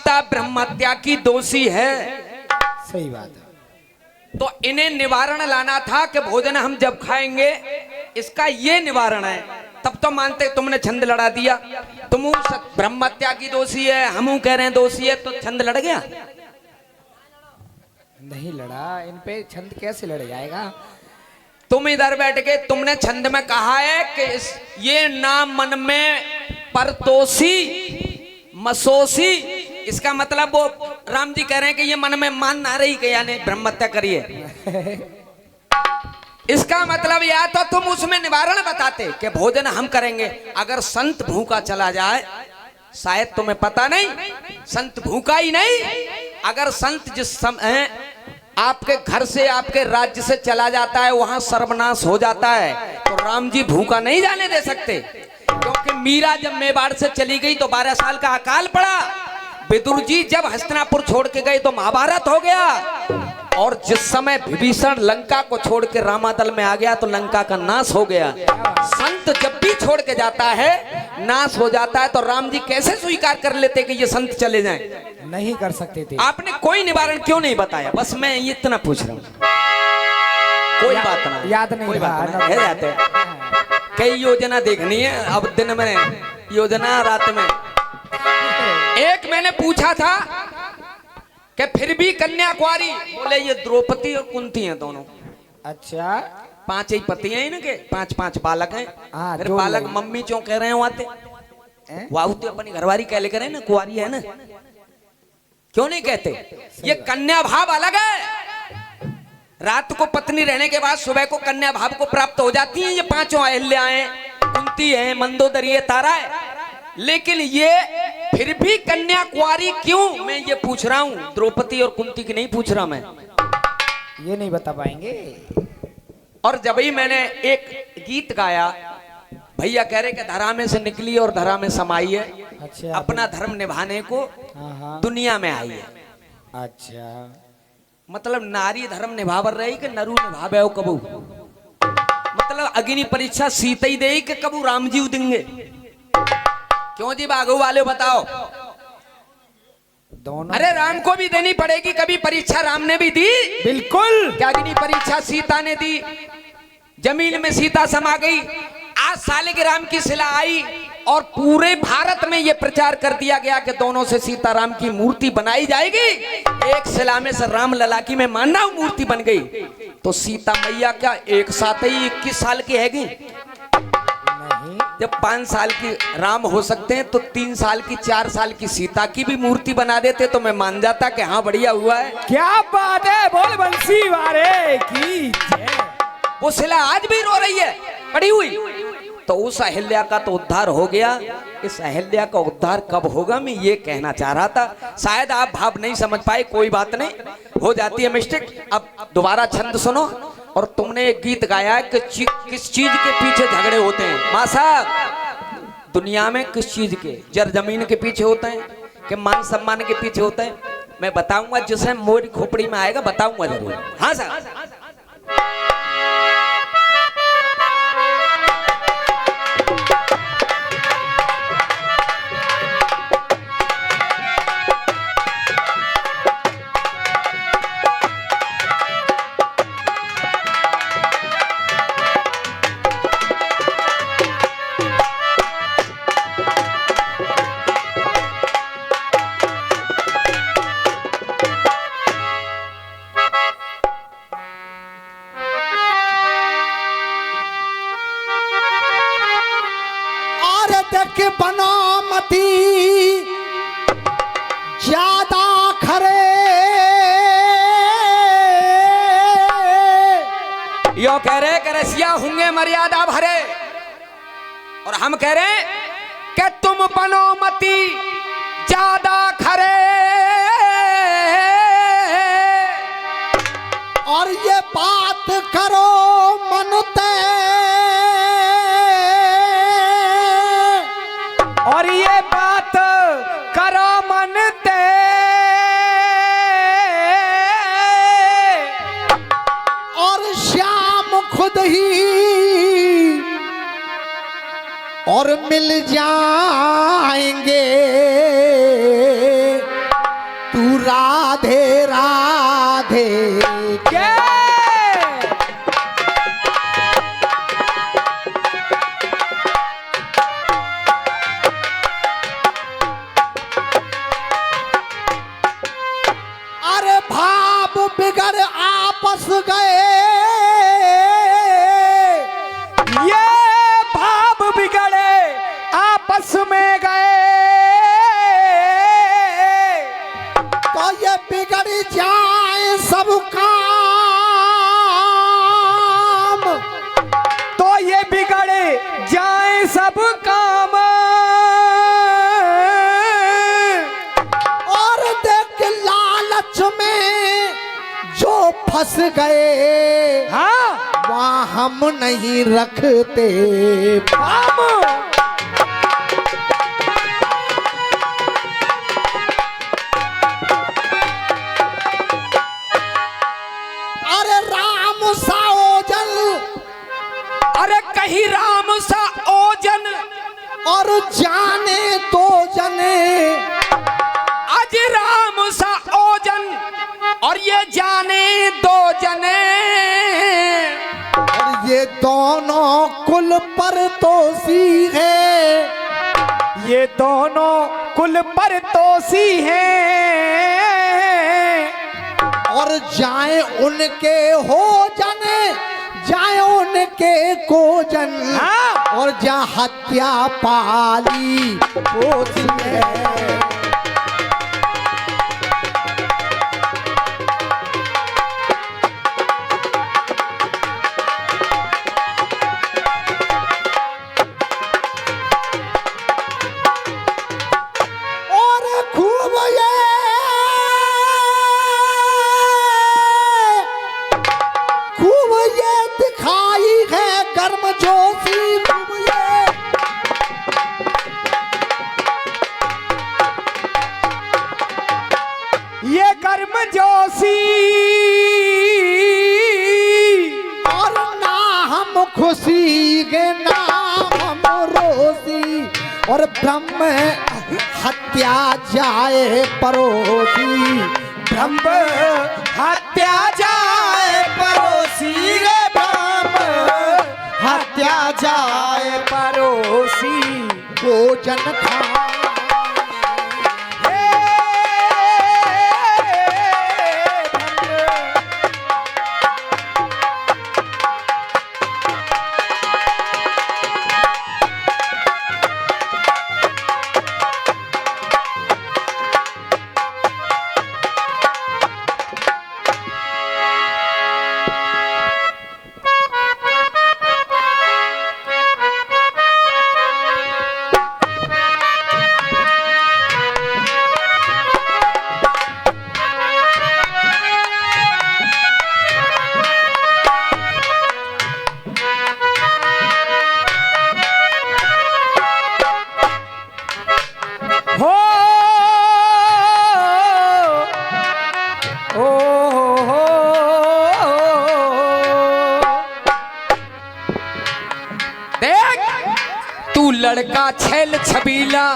सीता ब्रह्म हत्या की दोषी है। सही बात है। तो इन्हें निवारण लाना था कि भोजन हम जब खाएंगे इसका ये निवारण है, तब तो मानते। तुमने छंद लड़ा दिया, तुम ब्रह्म हत्या की दोषी है, हम कह रहे हैं दोषी है, तो छंद लड़ गया। नहीं लड़ा, इन पे छंद कैसे लड़ जाएगा। तुम इधर बैठ के तुमने छंद में कहा है कि ये नाम मन में परतोषी मसोसी, इसका मतलब वो राम जी कह रहे हैं कि ये मन में मान ना रही कि यानी ब्रह्म हत्या करिए। इसका मतलब या तो तुम उसमें निवारण बताते कि भोजन हम करेंगे। अगर संत भूखा चला जाए, शायद तुम्हें पता नहीं, संत भूखा ही नहीं, अगर संत जिस समय आपके घर से आपके राज्य से चला जाता है वहां सर्वनाश हो जाता है, तो राम जी भूखा नहीं जाने दे सकते। क्योंकि मीरा जब मेवाड़ से चली गई तो 12 साल का अकाल पड़ा। विदुर जी जब हस्तिनापुर छोड़ के गए तो महाभारत हो गया। और जिस समय विभीषण लंका को छोड़ के रामादल में आ गया तो लंका का नाश हो गया। संत जब भी छोड़ के जाता है नाश हो जाता है, तो राम जी कैसे स्वीकार कर लेते कि ये संत चले जाएं? नहीं कर सकते थे। आपने कोई निवारण क्यों नहीं बताया? बस मैं ये इतना पूछ रहा हूँ। कोई बात ना, याद नहीं, कोई बात ना, है जाते कई योजना देखनी है। अब दिन में योजना, रात में एक मैंने पूछा था कि फिर भी कन्या कुंवारी, बोले ये द्रौपदी और कुंती हैं दोनों। अच्छा, 5 ही पति हैं इनके, 5 बालक हैं। हाँ, फिर बालक मम्मी क्यों कह रहे हैं वाते वाहु तो अपनी घरवारी कह ले करें ना, कुंवारी है ना, क्यों नहीं कहते? ये कन्या भाव अलग है। रात को पत्नी रहने के बाद सुबह को कन्या भाव को प्राप्त हो जाती हैं ये 5 अहिल्याएं, कुंती है, मंदोदरी है, तारा है। लेकिन ये फिर भी कन्या कुंवारी क्यों, मैं ये पूछ रहा हूं। द्रौपदी और कुंती की नहीं पूछ रहा मैं, ये नहीं बता पाएंगे। और जब ही मैंने एक गीत गाया, भैया कह रहे कि धरा में से निकली और धरा में समाई है। अच्छा, अपना धर्म निभाने को हाँ। दुनिया में आई है। अच्छा, मतलब नारी धर्म निभावर रही कि नरू निभावे हो कबू। मतलब अग्नि परीक्षा सीता ही दे कि कबू राम जी देंगे। क्यों जी बागू वाले बताओ? दोनों। अरे राम को भी देनी पड़ेगी कभी परीक्षा, राम ने भी दी। बिल्कुल। क्या अग्नि परीक्षा सीता ने दी? जमीन में सीता समा गई। आज सालिग्राम की शिला आई और पूरे भारत में यह प्रचार कर दिया गया कि दोनों से सीताराम की मूर्ति बनाई जाएगी। एक शिला में से राम लला की मैं मानव मूर्ति बन गई। तो सीता मैया क्या एक साथ ही 21 साल की हैगी? जब 5 साल की राम हो सकते हैं तो 3 साल की 4 साल की सीता की भी मूर्ति बना देते तो मैं मान जाता कि हाँ बढ़िया हुआ है। क्या बात है, बोल बंसी वारे की जय। वो शिला आज भी रो रही है पड़ी हुई। तो उस अहिल्या का तो उद्धार हो गया। इस अहिल्या का उद्धार कब होगा मैं ये कहना चाह रहा था। शायद आप भाव नहीं समझ पाए, कोई बात नहीं, हो जाती है मिस्टेक। अब दोबारा छंद सुनो। और तुमने एक गीत गाया है कि किस चीज के पीछे झगड़े होते हैं। मां साहब, दुनिया में किस चीज के? जर जमीन के पीछे होते हैं कि मान सम्मान के पीछे होते हैं? मैं बताऊंगा, जिसे मोरी खोपड़ी में आएगा बताऊंगा जरूर। हाँ साहब। बनामती ज्यादा खरे, यो कह रहे कि रसिया होंगे मर्यादा भरे, और हम कह रहे कि तुम बनो मती ज्यादा खरे। और ये बात करो मनते, और ये बात करो मनते, और श्याम खुद ही और मिल जाएंगे। राधे राधे के अरे भाव बिगड़ आपस गए, ये भाव बिगड़े आपस में गए, तो ये बिगड़ जाए सब काम, तो ये बिगड़े जाए सब काम। और देख लालच में जो फंस गए, हाँ वहाँ हम नहीं रखते हम अरे राम सा ओजल अरे कहीं राम सा ओजन और जाने तो जने, आज राम सा ओजन और ये जाने दो जने, और ये दोनों कुल पर तोसी है, ये दोनों कुल पर तोसी हैं, और जाए उनके हो जने, जाए उनके को जन, हाँ। और जा हत्या पाली पोसी है। और खूब ये दिखाई है गर्म जोशी, खूब ये गर्म जोशी, और ना हम खुशी के ना हम रोसी, और ब्रह्म हत्या जाए परोसी, ब्रह्म हत्या जाए परोसी रे, ब्रह्म हत्या जाए परोसी। भोजन खा हो ओ देख तू लड़का छैल छबीला,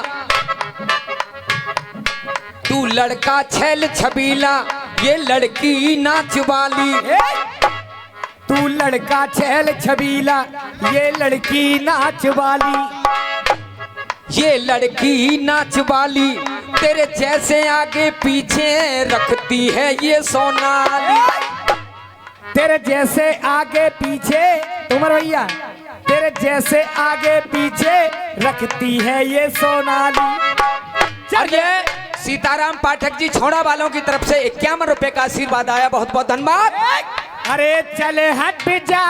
तू लड़का छैल छबीला, ये लड़की नाच वाली, तू लड़का छैल छबीला, ये लड़की नाच वाली, ये लड़की नाच वाली, तेरे जैसे आगे पीछे रखती है ये सोनाली। तेरे जैसे आगे पीछे, उमर भैया तेरे जैसे आगे पीछे रखती है ये सोनाली। और ये सीताराम पाठक जी छोड़ा वालों की तरफ से 51 रुपए का आशीर्वाद आया, बहुत बहुत धन्यवाद। अरे चले हट जा,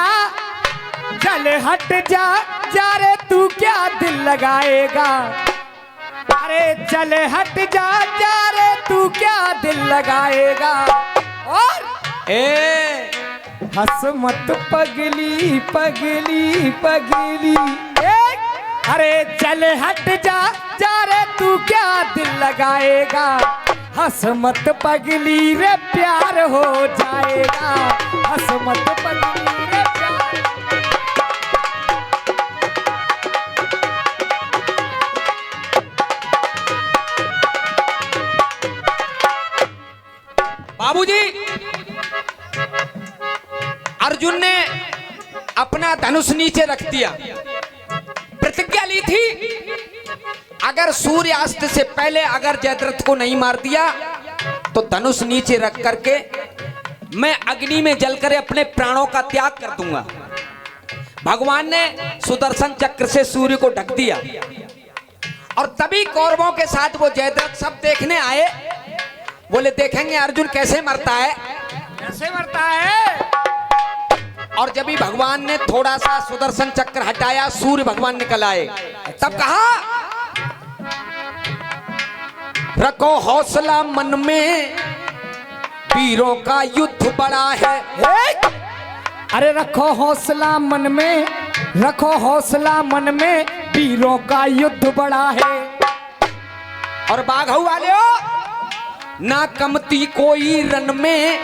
चले हट जा, जा रे तू क्या दिल लगाएगा, अरे चले हट जा, जा रे तू क्या दिल लगाएगा। और ए हंस मत पगली पगली पगली, अरे चल हट जा, जा रे तू क्या दिल लगाएगा, हंस मत पगली रे प्यार हो जाएगा, हंस मत पगली रे प्यार। बाबूजी, अर्जुन ने अपना धनुष नीचे रख दिया, प्रतिज्ञा ली थी अगर सूर्यास्त से पहले अगर जयद्रथ को नहीं मार दिया तो धनुष नीचे रख करके मैं अग्नि में जलकर अपने प्राणों का त्याग कर दूंगा। भगवान ने सुदर्शन चक्र से सूर्य को ढक दिया और तभी कौरवों के साथ वो जयद्रथ सब देखने आए। बोले देखेंगे अर्जुन कैसे मरता है, कैसे मरता है। और जब भी भगवान ने थोड़ा सा सुदर्शन चक्र हटाया, सूर्य भगवान निकल आए। तब कहा रखो हौसला मन में, वीरों का युद्ध बड़ा है। अरे रखो हौसला मन में, रखो हौसला मन में, वीरों का युद्ध बड़ा है। और बाघऊ वाले ना कमती कोई रन में,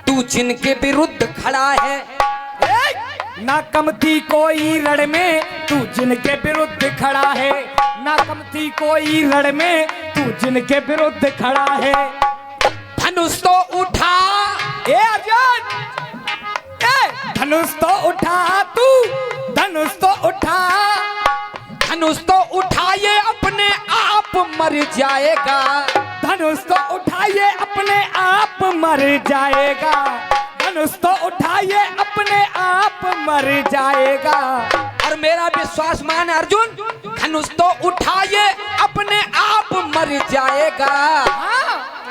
तू जिनके विरुद्ध खड़ा है। ना कमती कोई रण में, तू जिनके विरुद्ध खड़ा है। ना कमती कोई रण में, तू जिनके विरुद्ध खड़ा है। धनुष तो उठा ए अर्जुन, धनुष तो उठा, तू धनुष तो उठा। धनुष तो उठाए अपने आप मर जाएगा। धनुष तो उठाइए अपने आप मर जाएगा। धनुष तो उठाइए अपने आप मर जाएगा। और मेरा विश्वास मान अर्जुन, धनुष तो उठाए अपने आप मर जाएगा।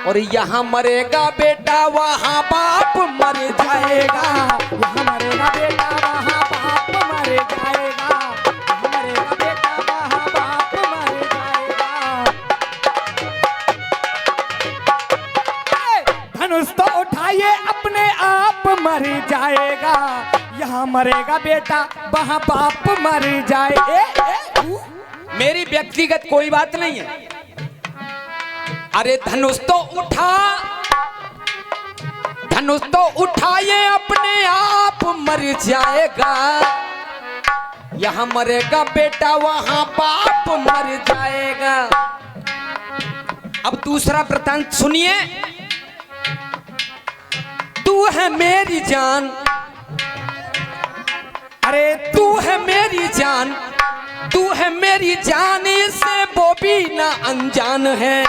और यहाँ मरेगा बेटा वहाँ बाप मर जाएगा। यहाँ मरेगा बेटा वहाँ बाप मर जाएगा। यहाँ मरेगा बेटा वहाँ बाप मर जाएगा। धनुष तो उठाइए अपने आप मर जाएगा। यहाँ मरेगा बेटा वहाँ बाप मर जाए। मेरी व्यक्तिगत कोई बात नहीं है। अरे धनुष तो उठा, धनुष तो उठाए अपने आप मर जाएगा। यहाँ मरेगा बेटा वहाँ बाप मर जाएगा। अब दूसरा वृत्तांत सुनिए। तू है मेरी जान, अरे तू है मेरी जान, तू है मेरी जान, इससे वो भी ना अनजान है।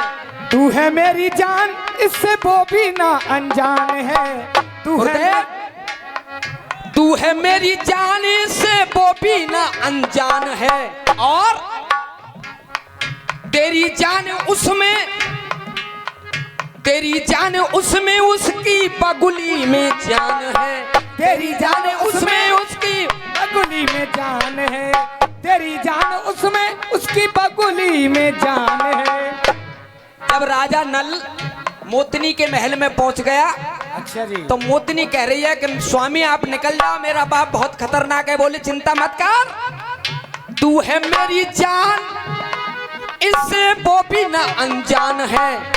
तू है मेरी जान, इससे वो भी ना अनजान है। तू है मेरी जान, इससे वो भी ना अनजान है। और तेरी जान उसमें, तेरी जान उसमें, उसकी बगुली में जान है। तेरी जान उसमें, उसकी बगुली में जान है। तेरी जान उसमें, उसकी बगुली में जान है। जब राजा नल मोतनी के महल में पहुंच गया, अच्छा जी, तो मोतनी कह रही है कि स्वामी आप निकल जाओ, मेरा बाप बहुत खतरनाक है। बोले चिंता मत कर, तू है मेरी जान, इससे वो भी ना अनजान है।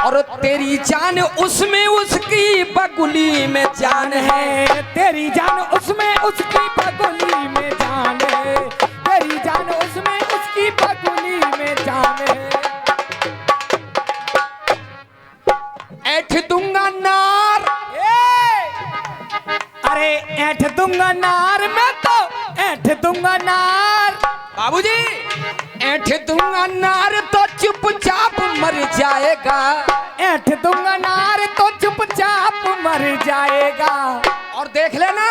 और तेरी जान उसमें, उसकी बगुली में जान है। तेरी जान उसमें, उसकी बगुली में जान है। तेरी जान उसमें, उसकी बगुली में जान है। ऐठ दूंगा नार, अरे ऐठ दूंगा नार, मैं तो ऐठ दूंगा नार। बाबूजी ऐठ दूंगा नार तो चुपचाप मर जाएगा। ऐठ दूंगा नार तो चुपचाप मर जाएगा। और देख लेना,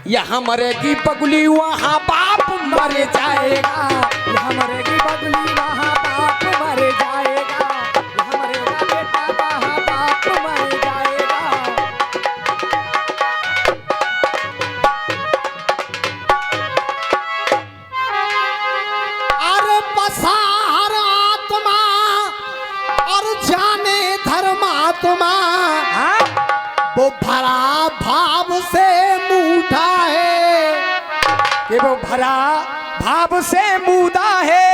यहाँ मरेगी बगुली वहाँ बाप मर जाएगा। यहाँ मरेगी बगुली वहाँ बाप मर जाएगा। यहाँ मरेगा बेटा वहाँ बाप मर जाएगा। अरे पसार आत्मा और जाने धर्मात्मा, वो भरा भाव से मूठा है। कि वो भरा भाव से मुदा है।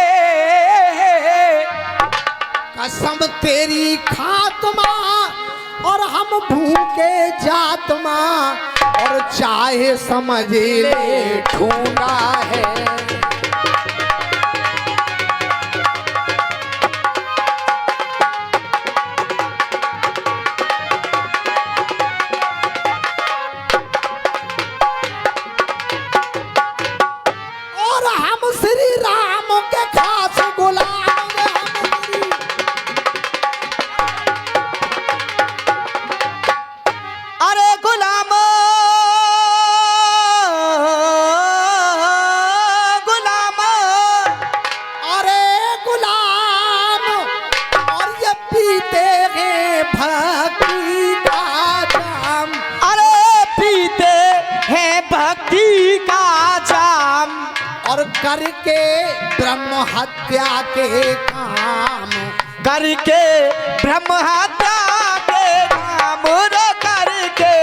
कसम तेरी खात्मा और हम भूखे जातमा, और चाहे समझ ले ढूंढा है। करके ब्रह्म हत्या के काम, करके ब्रह्म हत्या के काम रो, करके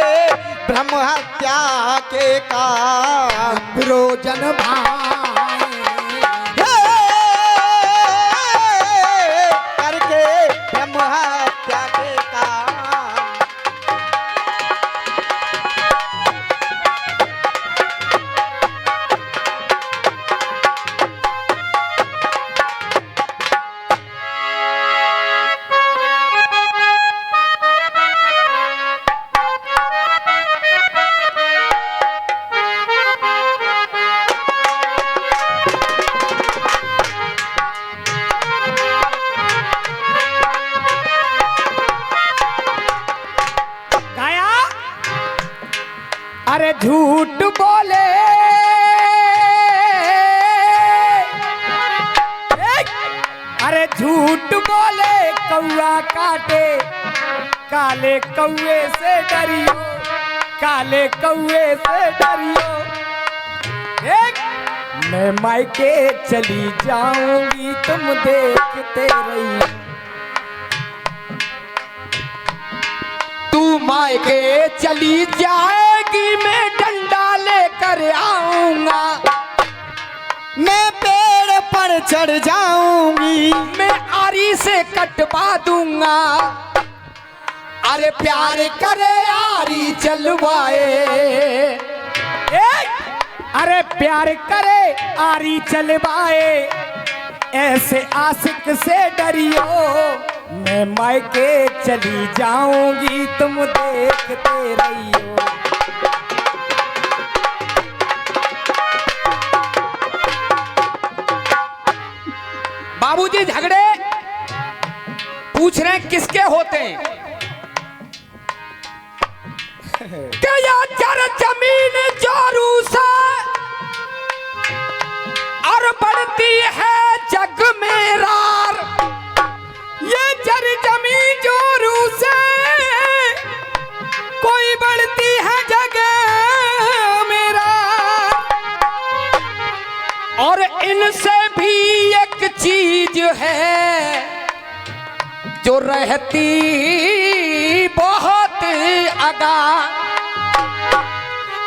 ब्रह्म हत्या के काम विरोचन भाई करके ब्रह्म हत्या के काम। अरे झूठ बोले अरे झूठ बोले कौआ काटे, काले कौए से डरियो, काले कौए से डरियो। मैं मायके चली जाऊंगी तुम देखते रहियो, तू मायके चली जाएगी मैं डंडा लेकर आऊंगा, मैं पेड़ पर चढ़ जाऊंगी, मैं आरी से कटवा दूंगा। अरे प्यार करे आरी चलवाए, अरे प्यार करे आरी चलवाए, ऐसे आशिक से डरियो, मैं मायके चली जाऊंगी तुम देखते रहियो। बाबूजी झगड़े पूछ रहे हैं किसके होते हैं? क्या जर जमीन जोरू से और बढ़ती है जग में रार, ये जर जमीन जोरू से कोई बढ़ती है जग में रार, और इनसे भी एक चीज है जो रहती बहुत आगा,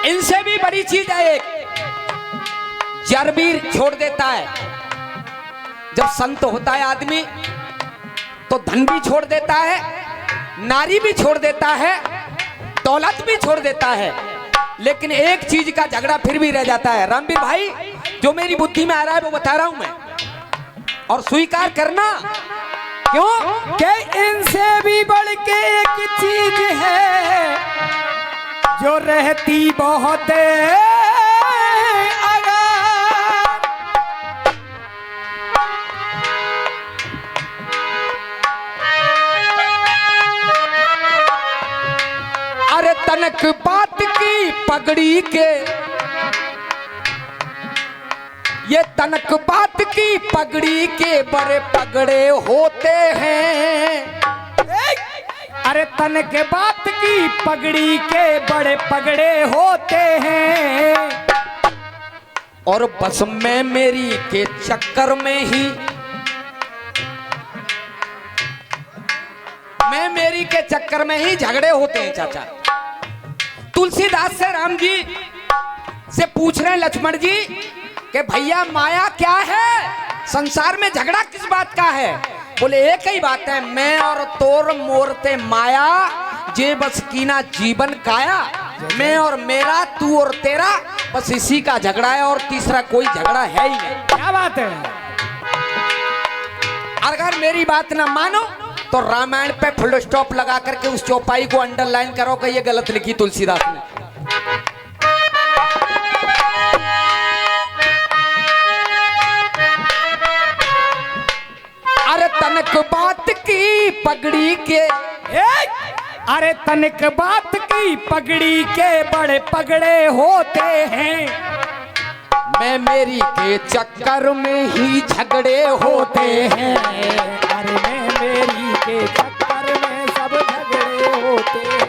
इनसे भी बड़ी चीज है एक, जर भी छोड़ देता है। जब संत होता है आदमी तो धन भी छोड़ देता है, नारी भी छोड़ देता है, दौलत भी छोड़ देता है, लेकिन एक चीज का झगड़ा फिर भी रह जाता है। रामवीर भाई, जो मेरी बुद्धि में आ रहा है वो बता रहा हूं मैं, और स्वीकार करना क्यों कि इनसे भी बढ़ के एक चीज है जो रहती बहुत आगा। अरे तनक बात की पगड़ी के, ये तनक बात की पगड़ी के बड़े पगड़े होते हैं। अरे तनक बात की पगड़ी के बड़े पगड़े होते हैं, और बस मैं मेरी के चक्कर में ही, मैं मेरी के चक्कर में ही झगड़े होते हैं। चाचा तुलसीदास से राम जी से पूछ रहे हैं लक्ष्मण जी कि भैया माया क्या है, संसार में झगड़ा किस बात का है? बोले एक ही बात है, मैं और तोर मोरते माया, जे बस कीना जीवन काया, मैं और मेरा, तू और तेरा, बस इसी का झगड़ा है और तीसरा कोई झगड़ा है ही नहीं। क्या बात है? अगर मेरी बात ना मानो तो रामायण पे फुल स्टॉप लगा करके उस चौपाई को अंडरलाइन करो कि ये गलत लिखी तुलसीदास ने। अरे तनक बात की पगड़ी के, अरे तनक बात की पगड़ी के बड़े पगड़े होते हैं, मैं मेरी के चक्कर में ही झगड़े होते हैं। अरे मैं मेरी के चक्कर में सब झगड़े होते हैं।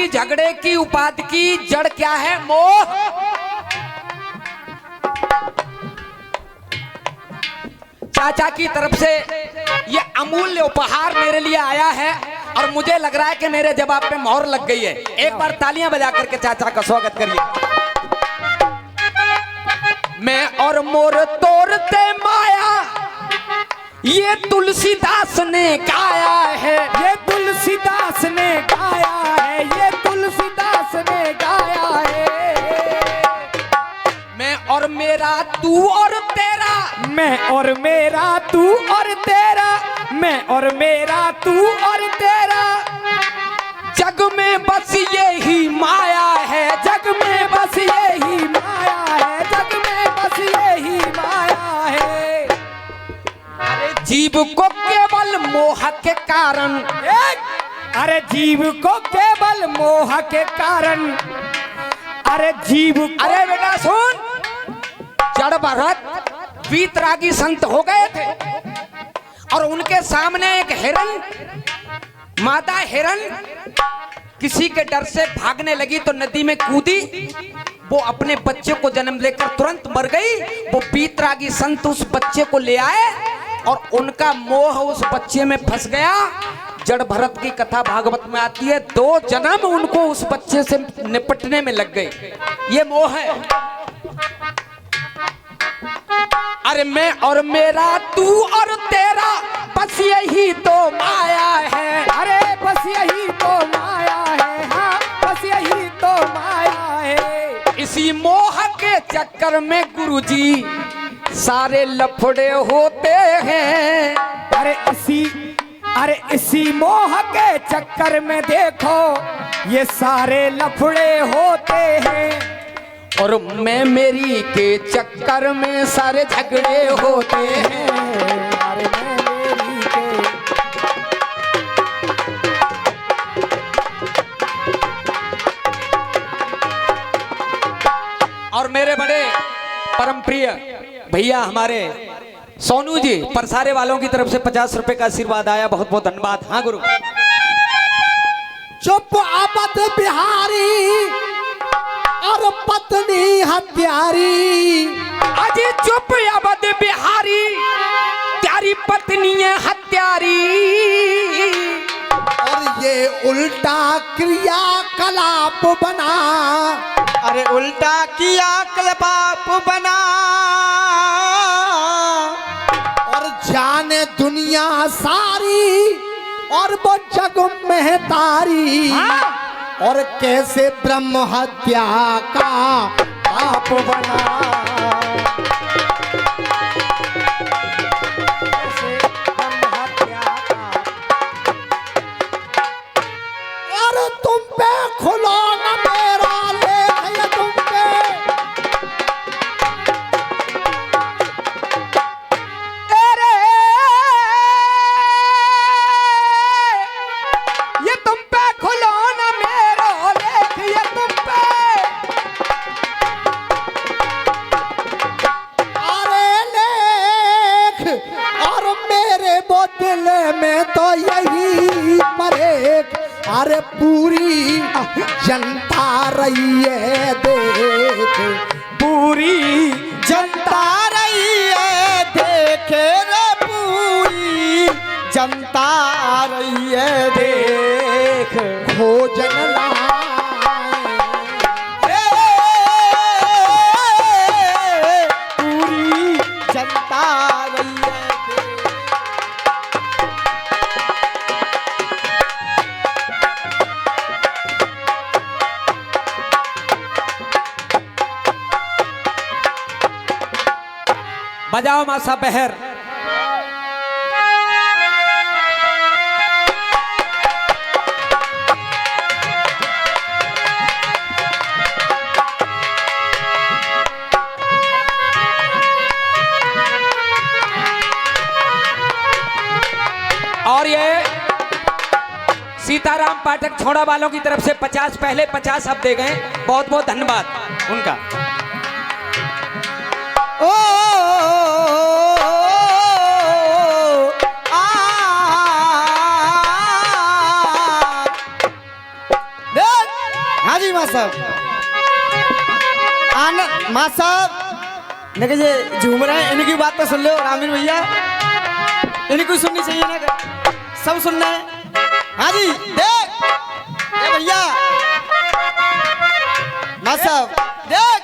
लड़ाई झगड़े की उपाधि की जड़ क्या है? मोह। चाचा की तरफ से ये अमूल्य उपहार मेरे लिए आया है और मुझे लग रहा है कि मेरे जवाब पे मोहर लग गई है। एक बार तालियां बजा करके चाचा का स्वागत करिए। मैं और मोर तोड़ते माया, ये तुलसीदास ने गाया है, ये तुलसीदास ने गाया है, ये तुलसीदास ने गाया है। मैं और मेरा तू और तेरा, मैं और मेरा तू और तेरा, मैं और मेरा तू और तेरा, जग में बस यही माया है, जग में बस यही माया है, जग में बस यही माया है। जीव को केवल मोह के कारण, अरे जीव को केवल मोह के कारण, अरे जीव अरे बेटा सुन, जड़ भरत वीतरागी संत हो गए थे और उनके सामने एक हिरन, मादा हिरन किसी के डर से भागने लगी तो नदी में कूदी, वो अपने बच्चे को जन्म लेकर तुरंत मर गई। वो वीतरागी संत उस बच्चे को ले आए और उनका मोह उस बच्चे में फंस गया। जड़ भरत की कथा भागवत में आती है, 2 जन्म उनको उस बच्चे से निपटने में लग गए। ये मोह है। अरे मैं और मेरा तू और तेरा, बस यही तो माया है, अरे बस यही तो माया है, हाँ बस यही तो माया है। इसी मोह के चक्कर में गुरुजी सारे लफड़े होते हैं। अरे इसी मोह के चक्कर में देखो ये सारे लफड़े होते हैं। और मैं मेरी के चक्कर में सारे झगड़े होते हैं। अरे मैं मेरी के, और मेरे बड़े परम प्रिय भैया हमारे सोनू जी परसारे वालों की तरफ से 50 रुपए का आशीर्वाद आया, बहुत बहुत धन्यवाद। हाँ गुरु। चुप आपत बिहारी और पत्नी हत्यारी, अजी चुप अवध बिहारी, प्यारी पत्नी है हत्यारी। और ये उल्टा क्रियाकलाप बना, अरे उल्टा किया कलपाप बना, और जाने दुनिया सारी और वो जग में तारी। और कैसे ब्रह्म हत्या का पाप बना, कैसे ब्रह्म हत्या का। और तुम पे खुलो न मेरा लेख, ये तुम पे, अरे ये तुम पे खुलो ना मेरा लेख, ये तुम पे। अरे लेख और मेरे बोतल में तो यही परेख। अरे पूरी जनता रही है देख, पूरी जनता रही है देखे रे, पूरी जनता रही है देख, भोजन लाए। पूरी जनता रही है देख। बजाओ मासा पहर। और ये सीताराम पाठक छोड़ा वालों की तरफ से 50 पहले 50 अब दे गए, बहुत बहुत धन्यवाद उनका। ओ आ हाँ जी माँ साहब। आनंद माँ साहब ने ये झूम रहे हैं, इनकी बात तो सुन लो रामीन भैया, इनको सुननी चाहिए ना, सब सुनना है। हाँ जी देख ए भैया माँ साहब देख,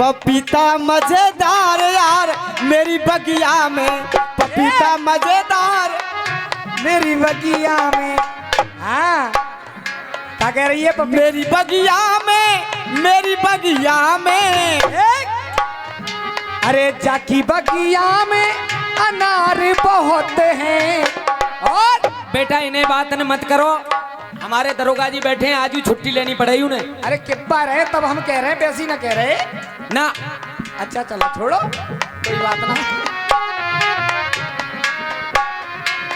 पपीता मजेदार यार मेरी बगिया में, पपीता मजेदार मेरी बगिया में। हाँ क्या कह रही है पपी? मेरी बगिया में, मेरी बगिया में। अरे जाकी बगिया में अनार बहुत हैं। और बेटा इन्हें बात न मत करो, हमारे दरोगा जी बैठे हैं, आज ही छुट्टी लेनी पड़ेगी उन्हें। अरे किब्बा रहे तब हम कह रहे हैं, वैसी ना कह रहे ना अच्छा चलो छोड़ो, कोई बात ना।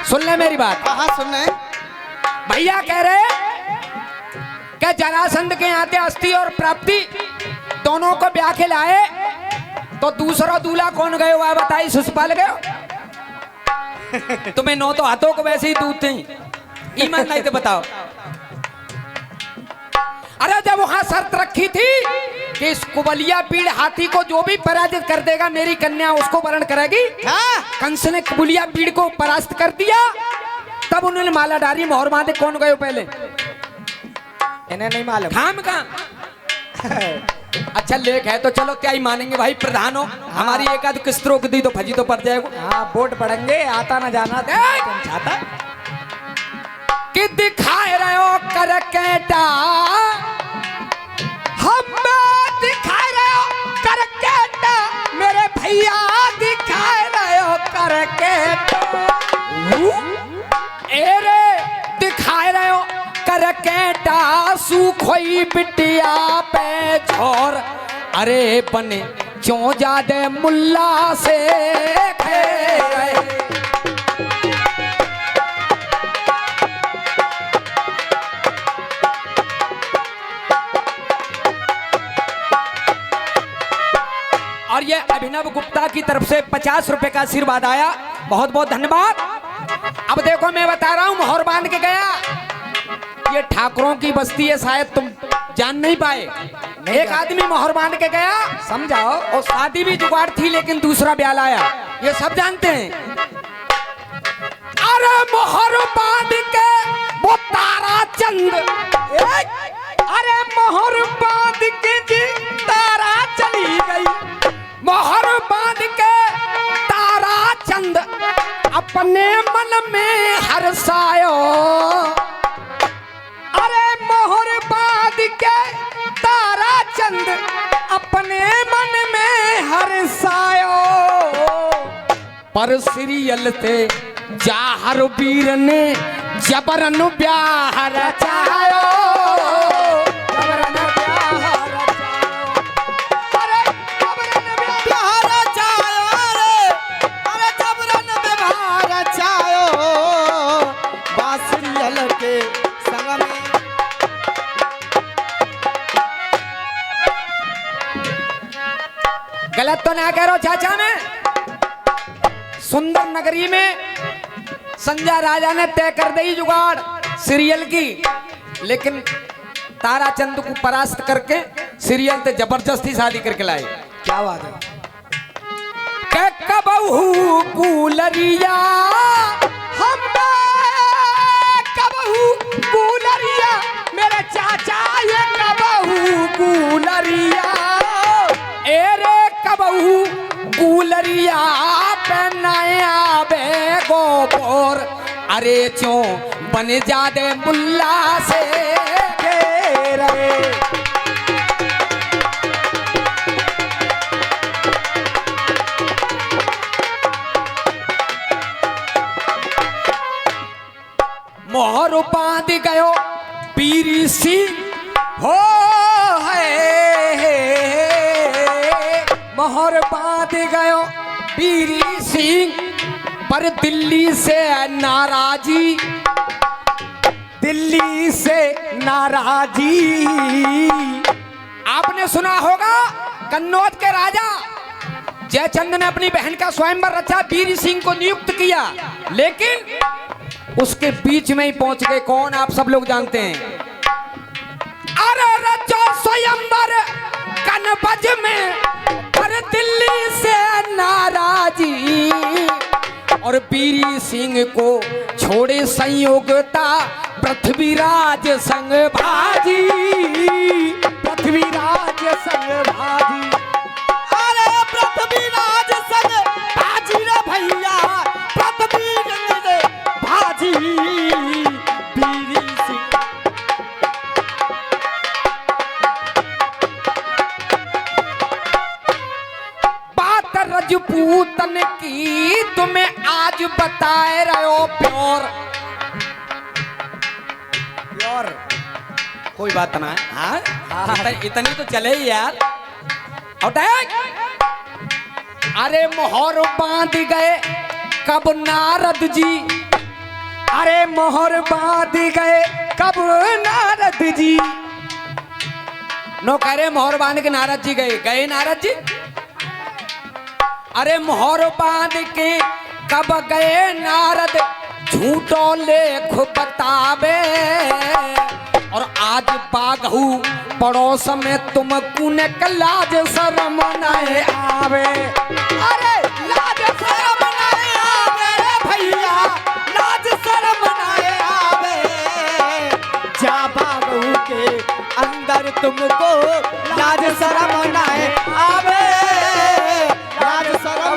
सुन ले मेरी बात। हाँ सुन रहे हैं। भैया कह रहे कि जरासंध के आते अस्थि और प्राप्ति दोनों को ब्याह के लाए, तो दूसरा दूल्हा कौन गए हुआ बताइए? शिशुपाल गए। तुम्हें 9 तो हाथों को वैसे ही दूध थे, ईमान नहीं तो बताओ। अरे जब वहां शर्त रखी थी कि इस कुबलिया पीड़ हाथी को जो भी पराजित कर देगा मेरी कन्या उसको वरण करेगी, कंस ने कुबलिया पीड़ को परास्त कर दिया, तब उन्होंने माला डाली, मोहर बांधे। कौन गए पहले? इन्हें नहीं मालूम। थाम का अच्छा लेख है तो चलो क्या ही मानेंगे भाई, प्रधान हो। हमारी एक आध किस्त रोक दी तो फजी तो पड़ जाएगा। हाँ वोट पड़ेंगे, आता ना जाना चाहता कि दिखाए रहे हो कर केटा, हम दिखाए रहे हो कर केटा, मेरे भैया दिखाए रहे हो कर केटा। एरे दिखाए रहे हो कर केटा, सूखोई बिटिया पे छोर, अरे बने क्यों जादे मुल्ला से खेरे। और ये अभिनव गुप्ता की तरफ से 50 रुपए का आशीर्वाद आया, बहुत बहुत धन्यवाद। अब देखो मैं बता रहा हूं, मोहर बांध के गया, ये ठाकुरों की बस्ती है, शायद तुम जान नहीं पाए। एक आदमी मोहर बांध के गया, समझाओ। और शादी भी जुगाड़ थी लेकिन दूसरा ब्याह आया, ये सब जानते हैं। अरे मोहर बांध के वो तारा चंद, अरे मोहर बांध के जी तारा चली गई, मोहर बांध के तारा चंद अपने मन में हर्षायो। अरे मोहर बांध के तारा चंद अपने मन में हर्षायो। पर सीरियल थे जाहर वीर ने जबरन ब्याह रचायो, जबरन ब्याह रचायो। अरे जबरन ब्याह रचायो रे, अरे जबरन विवाह रचायो, बांसुरी के संग में। गलत तो ना कह रहा चाचा मैं। सुंदर नगरी में संजय राजा ने तय कर दी जुगाड़ सीरियल की, लेकिन ताराचंद को परास्त करके सीरियल से जबरदस्ती शादी करके लाए। क्या बात है? के कबहू कूलरिया, हम कबहू कूलरिया, मेरे चाचा ये कबहू कूलरिया। एरे कबहू कूलरिया पे नया बेगो बोर, अरे क्यों बन जादे मुल्ला से घेरे। मोहर बांध गयो पीरी सिंह हो है मोहर बांध गयो पीरी सिंह, पर दिल्ली से नाराजी, दिल्ली से नाराजी। आपने सुना होगा कन्नौज के राजा जयचंद ने अपनी बहन का स्वयंवर रचा, वीर सिंह को नियुक्त किया, लेकिन उसके बीच में ही पहुंच गए। कौन? आप सब लोग जानते हैं। और बीरी सिंह को छोड़े संयोगता पृथ्वीराज संग भाजी, पृथ्वीराज संग भाजी। अरे पृथ्वीराज संग भाजी रे भैया, पृथ्वीराज भाजी बीरी सिंह। बात रजपूतन की तुम्हें आज बताए रहो प्योर। और कोई बात ना है। हाँ इतनी तो चले ही यार। उठेक। अरे मोहर बांध गए कब नारद जी, अरे मोहर बांध गए कब नारद जी। नो कह रहे मोहर बांध के नारद जी गए, गए नारद जी। अरे मोहर बांध के कब गए नारद, झूठो लेख बतावे। और आज बागहू पड़ोस में तुम कुने लाज शर्म नहीं आवे। अरे लाज शर्म नहीं आवे रे भैया, लाज शर्म नहीं आवे। जा बाबू के अंदर तुमको लाज शर्म नहीं आवे, लाज शर्म।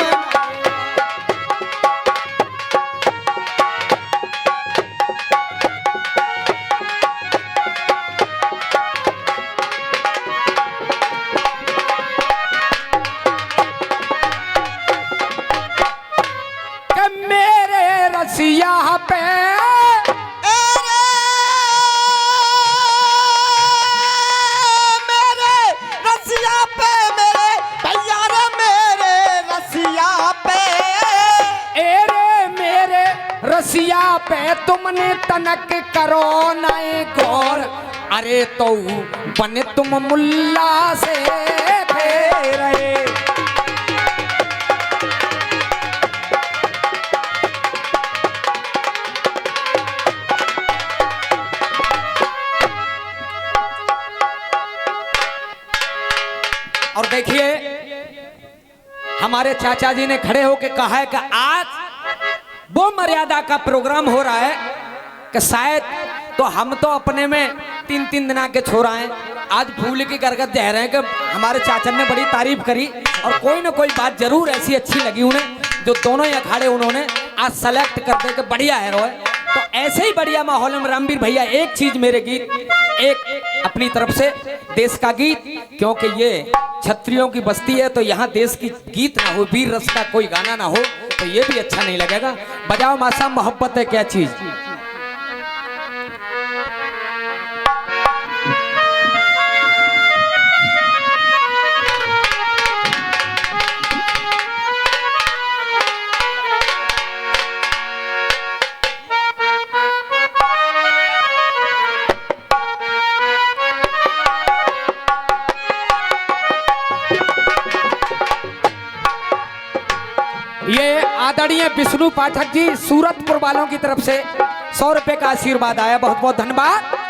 रसिया पे मेरे रसिया पे, मेरे भैया रे मेरे रसिया पे। एरे मेरे रसिया पे तुमने तनक करो नहीं गौर। अरे तो बने तुम मुल्ला से फेरे। और देखिए हमारे चाचा जी ने खड़े होकर कहा है कि आज वो मर्यादा का प्रोग्राम हो रहा है कि शायद तो हम तो अपने में 3-3 दिन के छोरा हैं, आज भूल की करकत जा रहे हैं कि हमारे चाचा ने बड़ी तारीफ करी और कोई ना कोई बात जरूर ऐसी अच्छी लगी उन्हें जो दोनों ही अखाड़े उन्होंने आज सेलेक्ट कर दे कि बढ़िया है रोए। तो ऐसे ही बढ़िया माहौल में रामवीर भैया एक चीज मेरे गीत, एक अपनी तरफ से देश का गीत, क्योंकि ये क्षत्रियों की बस्ती है तो यहाँ देश की गीत ना हो, वीर रस का कोई गाना ना हो तो ये भी अच्छा नहीं लगेगा। बजाओ मासा मोहब्बत है क्या चीज। ये आदरणीय विष्णु पाठक जी सूरतपुर वालों की तरफ से 100 रुपए का आशीर्वाद आया, बहुत बहुत धन्यवाद।